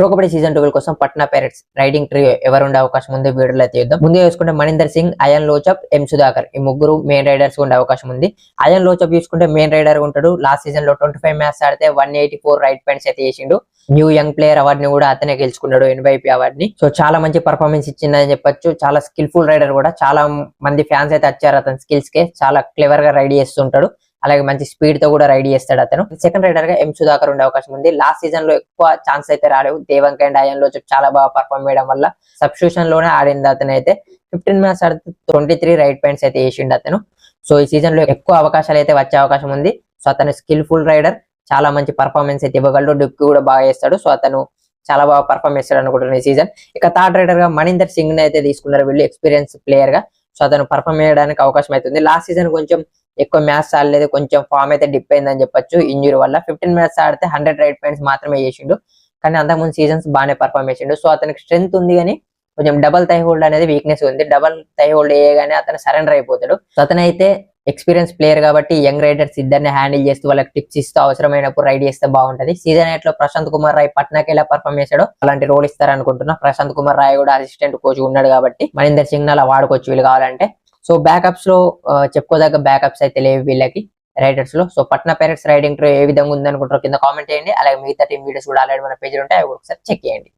Pro kabaddi season 12 కోసం Patna pirates riding trio ఎవరు ఉండే అవకాశం ఉంది వీడియోలో అయితే చూద్దాం. ముందుగా చూసుకుంటే మణీందర్ సింగ్, అయాన్ లోచప్, ఎం సుధాకర్ ఈ ముగ్గురు మెయిన్ రైడర్స్ ఉండే అవకాశం ఉంది. అయాన్ లోచప్ చూసుకుంటే మెయిన్ రైడర్ ఉంటాడు. లాస్ట్ సీజన్ లో 25 మ్యాచ్ ఆడితే 184 రైట్ పాయింట్స్ అయితే చేసిండు. న్యూ యంగ్ ప్లేయర్ అవార్డ్ ని కూడా అతనే గెలుచుకున్నాడు, MVP అవార్డ్ ని. సో చాలా మంచి పర్ఫార్మెన్స్ ఇచ్చిందని చెప్పొచ్చు. చాలా స్కిల్ఫుల్ రైడర్ కూడా. చాలా మంది ఫ్యాన్స్ అయితే వచ్చారు అతని స్కిల్స్ కే. చాలా క్లెవర్ గా రైడ్ చేస్తుంటాడు. అలాగే మంచి స్పీడ్ తో కూడా రైడ్ చేస్తాడు అతను. సెకండ్ రైడర్ గా ఎం సుధాకర్ ఉండే అవకాశం ఉంది. లాస్ట్ సీజన్ లో ఎక్కువ ఛాన్స్ అయితే రాలేవు. దేవంక్ అండ్ అయాన్ లో చాలా బాగా పర్ఫార్మ్ చేయడం వల్ల సబ్స్టిట్యూషన్ లోనే ఆడింది అతను. అయితే 15 మ్యాచ్ ఆడితే 23 రైట్ పాయింట్స్ అయితే వేసిండు అతను. సో ఈ సీజన్ లో ఎక్కువ అవకాశాలు అయితే వచ్చే అవకాశం ఉంది. సో అతను స్కిల్ఫుల్ రైడర్, చాలా మంచి పర్ఫార్మెన్స్ అయితే ఇవ్వగలడు. డుక్ కూడా బాగా చేస్తాడు. సో అతను చాలా బాగా పర్ఫార్మ్ చేస్తాడు అనుకుంటున్నాను ఈ సీజన్. ఇక థర్డ్ రైడర్ గా మణీందర్ సింగ్ ని అయితే తీసుకున్నారు వీళ్ళు, ఎక్స్పీరియన్స్ ప్లేయర్ గా. సో అతను పర్ఫార్మ్ చేయడానికి అవకాశం అవుతుంది. లాస్ట్ సీజన్ కొంచెం ఎక్కువ మ్యాచ్ ఆడలేదు, కొంచెం ఫామ్ అయితే డిప్ అయిందని చెప్పొచ్చు ఇంజురీ వల్ల. 15 మ్యాచ్ ఆడితే 100 రైట్ పాయింట్స్ మాత్రమే చేసిండు. కానీ అంతకుముందు సీజన్స్ బాగానే పర్ఫార్మ్ చేసిండు. సో అతనికి స్ట్రెంత్ ఉంది, కానీ కొంచెం డబల్ థై హోల్డ్ అనేది వీక్నెస్ ఉంది. డబల్ థై హోల్డ్ వేయగానే అతను సరెండర్ అయిపోతాడు. సో అతనైతే ఎక్స్పీరియన్స్ ప్లేయర్ కాబట్టి యంగ్ రైడర్స్ ఇద్దరిని హ్యాండిల్ చేస్తూ వాళ్ళకి టిప్స్ ఇస్తూ అవసరమైనప్పుడు రైడ్ చేస్తే బాగుంటది. సీజన్ 8 లో ప్రశాంత్ కుమార్ రాయ్ పట్నాకి ఎలా పర్ఫార్మ్ చేశాడో అలాంటి రోల్ ఇస్తారనుకుంటున్నా. ప్రశాంత్ కుమార్ రాయ్ కూడా అసిస్టెంట్ కోచ్ ఉన్నాడు కాబట్టి మణీందర్ సింగ్ అలా వాడుకోవచ్చు వీళ్ళు కావాలంటే. సో బ్యాకప్స్ లో చెప్పుకోదగ్గ బ్యాకప్స్ అయితే లేవు వీళ్ళకి రైడర్స్ లో. సో పట్నా పైరేట్స్ రైడింగ్ ట్రో ఏ విధంగా ఉంది అనుకుంటారో కింద కామెంట్ చేయండి. అలాగే మిగతా టీం వీడియోస్ కూడా ఆల్రెడీ మన పేజ్ ఉంటాయి, అవి ఒకసారి చెక్ చేయండి.